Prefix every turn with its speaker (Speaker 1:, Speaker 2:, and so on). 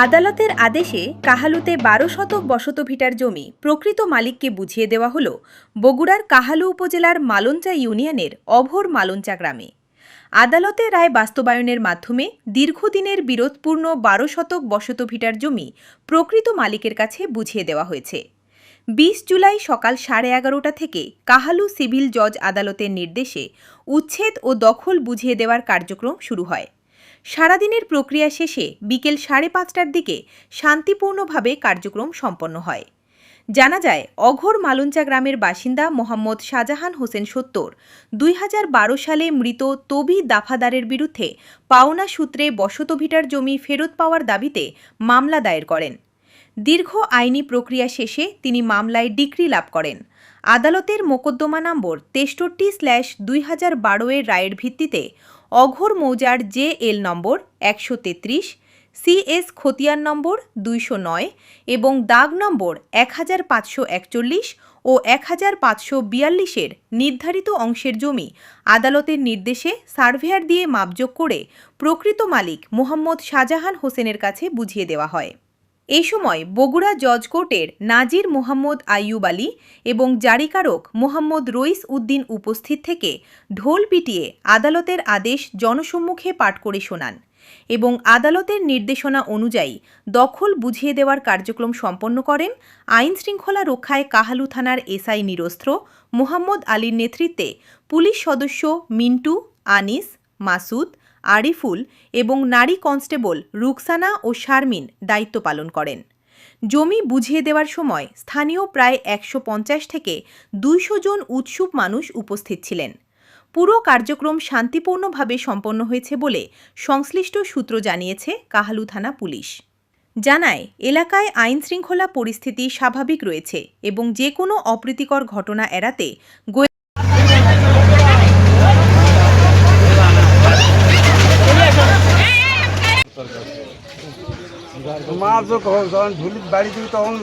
Speaker 1: আদালতের আদেশে কাহালুতে ১২ শতক বসতভিটার জমি প্রকৃত মালিককে বুঝিয়ে দেওয়া হল বগুড়ার কাহালু উপজেলার মালঞ্চা ইউনিয়নের অভোর মালঞ্চা গ্রামে। আদালতের রায় বাস্তবায়নের মাধ্যমে দীর্ঘদিনের বিরোধপূর্ণ ১২ শতক বসতভিটার জমি প্রকৃত মালিকের কাছে বুঝিয়ে দেওয়া হয়েছে। ২০ জুলাই সকাল 11:30টা থেকে কাহালু সিভিল জজ আদালতের নির্দেশে উচ্ছেদ ও দখল বুঝিয়ে দেওয়ার কার্যক্রম শুরু হয়। সারাদিনের প্রক্রিয়া শেষে বিকেল 5:30টার দিকে শান্তিপূর্ণভাবে কার্যক্রম সম্পন্ন হয়। জানা যায়, অঘোর মালঞ্চা গ্রামের বাসিন্দা মোহাম্মদ শাহজাহান হোসেন ৭০ ২০১২ সালে মৃত তবি দাফাদারের বিরুদ্ধে পাওনা সূত্রে বসতভিটার জমি ফেরত পাওয়ার দাবিতে মামলা দায়ের করেন। দীর্ঘ আইনি প্রক্রিয়া শেষে তিনি মামলায় ডিক্রি লাভ করেন। আদালতের মোকদ্দমা নম্বর 63/2012 এর রায়ের ভিত্তিতে অঘোর মৌজার JL নম্বর 133, CS খতিয়ান নম্বর 209 এবং দাগ নম্বর 1541 ও 1542 নির্ধারিত অংশের জমি আদালতের নির্দেশে সার্ভেয়ার দিয়ে মাপজোক করে প্রকৃত মালিক মোহাম্মদ শাহজাহান হোসেনের কাছে বুঝিয়ে দেওয়া হয়। এই সময় বগুড়া জজ কোর্টের নাজির মোহাম্মদ আইয়ুব আলী এবং জারিকারক মোহাম্মদ রইস উদ্দিন উপস্থিত থেকে ঢোল পিটিয়ে আদালতের আদেশ জনসম্মুখে পাঠ করে শোনান এবং আদালতের নির্দেশনা অনুযায়ী দখল বুঝিয়ে দেওয়ার কার্যক্রম সম্পন্ন করেন আইন শৃঙ্খলা রক্ষায় কাহালু থানার SI নিরস্ত্র মোহাম্মদ আলীর নেতৃত্বে পুলিশ সদস্য মিন্টু, আনিস, মাসুদ, আরিফুল এবং নারী কনস্টেবল রুকসানা ও শারমিন দায়িত্ব পালন করেন। জমি বুঝিয়ে দেওয়ার সময় স্থানীয় প্রায় 150 থেকে 200 জন উৎসুক মানুষ উপস্থিত ছিলেন। পুরো কার্যক্রম শান্তিপূর্ণভাবে সম্পন্ন হয়েছে বলে সংশ্লিষ্ট সূত্র জানিয়েছে কাহালু থানা পুলিশ। জানায়, এলাকায় আইন শৃঙ্খলা পরিস্থিতি স্বাভাবিক রয়েছে এবং যে কোনো অপ্রীতিকর ঘটনা এড়াতে
Speaker 2: মা যখন ঢুলির বাড়ি দিবি তখন